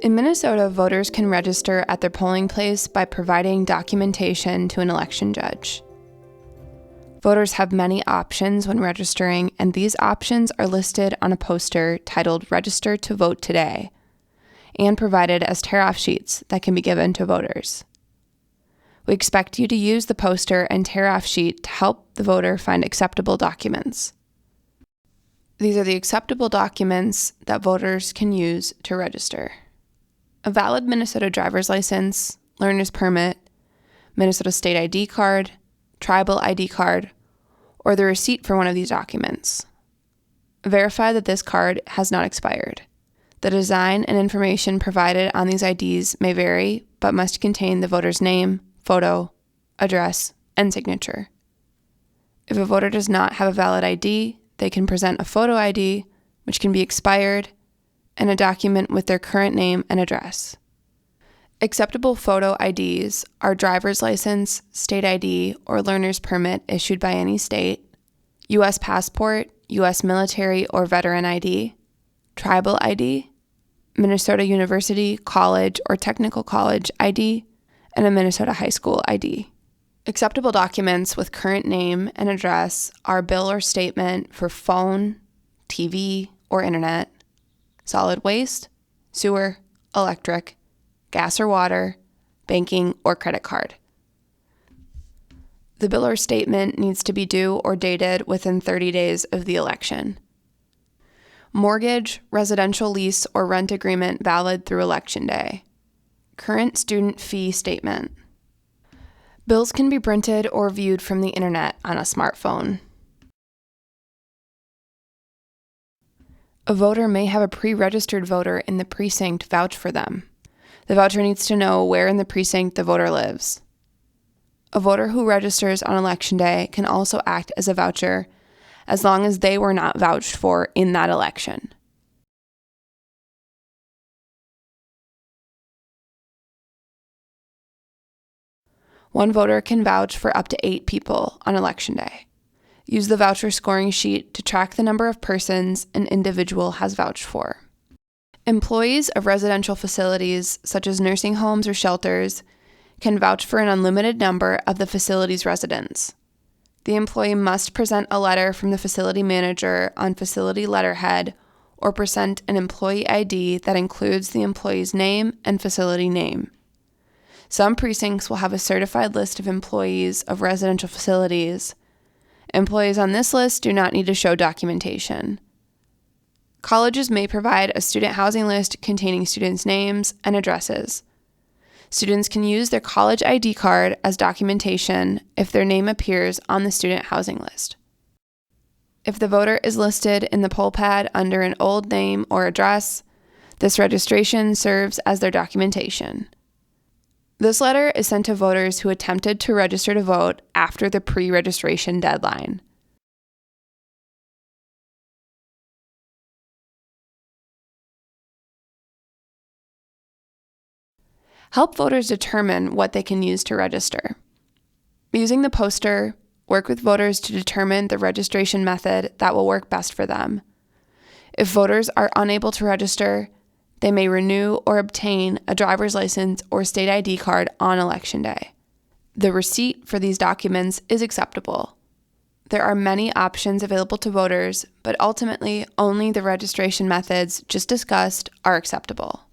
In Minnesota, voters can register at their polling place by providing documentation to an election judge. Voters have many options when registering, and these options are listed on a poster titled Register to Vote Today and provided as tear-off sheets that can be given to voters. We expect you to use the poster and tear-off sheet to help the voter find acceptable documents. These are the acceptable documents that voters can use to register: a valid Minnesota driver's license, learner's permit, Minnesota state ID card, tribal ID card, or the receipt for one of these documents. Verify that this card has not expired. The design and information provided on these IDs may vary, but must contain the voter's name, photo, address, and signature. If a voter does not have a valid ID, they can present a photo ID, which can be expired, and a document with their current name and address. Acceptable photo IDs are driver's license, state ID, or learner's permit issued by any state, U.S. passport, U.S. military or veteran ID, tribal ID, Minnesota University, college, or technical college ID, and a Minnesota high school ID. Acceptable documents with current name and address are bill or statement for phone, TV, or internet, solid waste, sewer, electric, gas or water, banking, or credit card. The bill or statement needs to be due or dated within 30 days of the election. Mortgage, residential lease, or rent agreement valid through Election Day. Current student fee statement. Bills can be printed or viewed from the internet on a smartphone. A voter may have a pre-registered voter in the precinct vouch for them. The voucher needs to know where in the precinct the voter lives. A voter who registers on Election Day can also act as a voucher as long as they were not vouched for in that election. One voter can vouch for up to 8 people on Election Day. Use the voucher scoring sheet to track the number of persons an individual has vouched for. Employees of residential facilities, such as nursing homes or shelters, can vouch for an unlimited number of the facility's residents. The employee must present a letter from the facility manager on facility letterhead or present an employee ID that includes the employee's name and facility name. Some precincts will have a certified list of employees of residential facilities. Employees on this list do not need to show documentation. Colleges may provide a student housing list containing students' names and addresses. Students can use their college ID card as documentation if their name appears on the student housing list. If the voter is listed in the poll pad under an old name or address, this registration serves as their documentation. This letter is sent to voters who attempted to register to vote after the pre-registration deadline. Help voters determine what they can use to register. Using the poster, work with voters to determine the registration method that will work best for them. If voters are unable to register, they may renew or obtain a driver's license or state ID card on Election Day. The receipt for these documents is acceptable. There are many options available to voters, but ultimately only the registration methods just discussed are acceptable.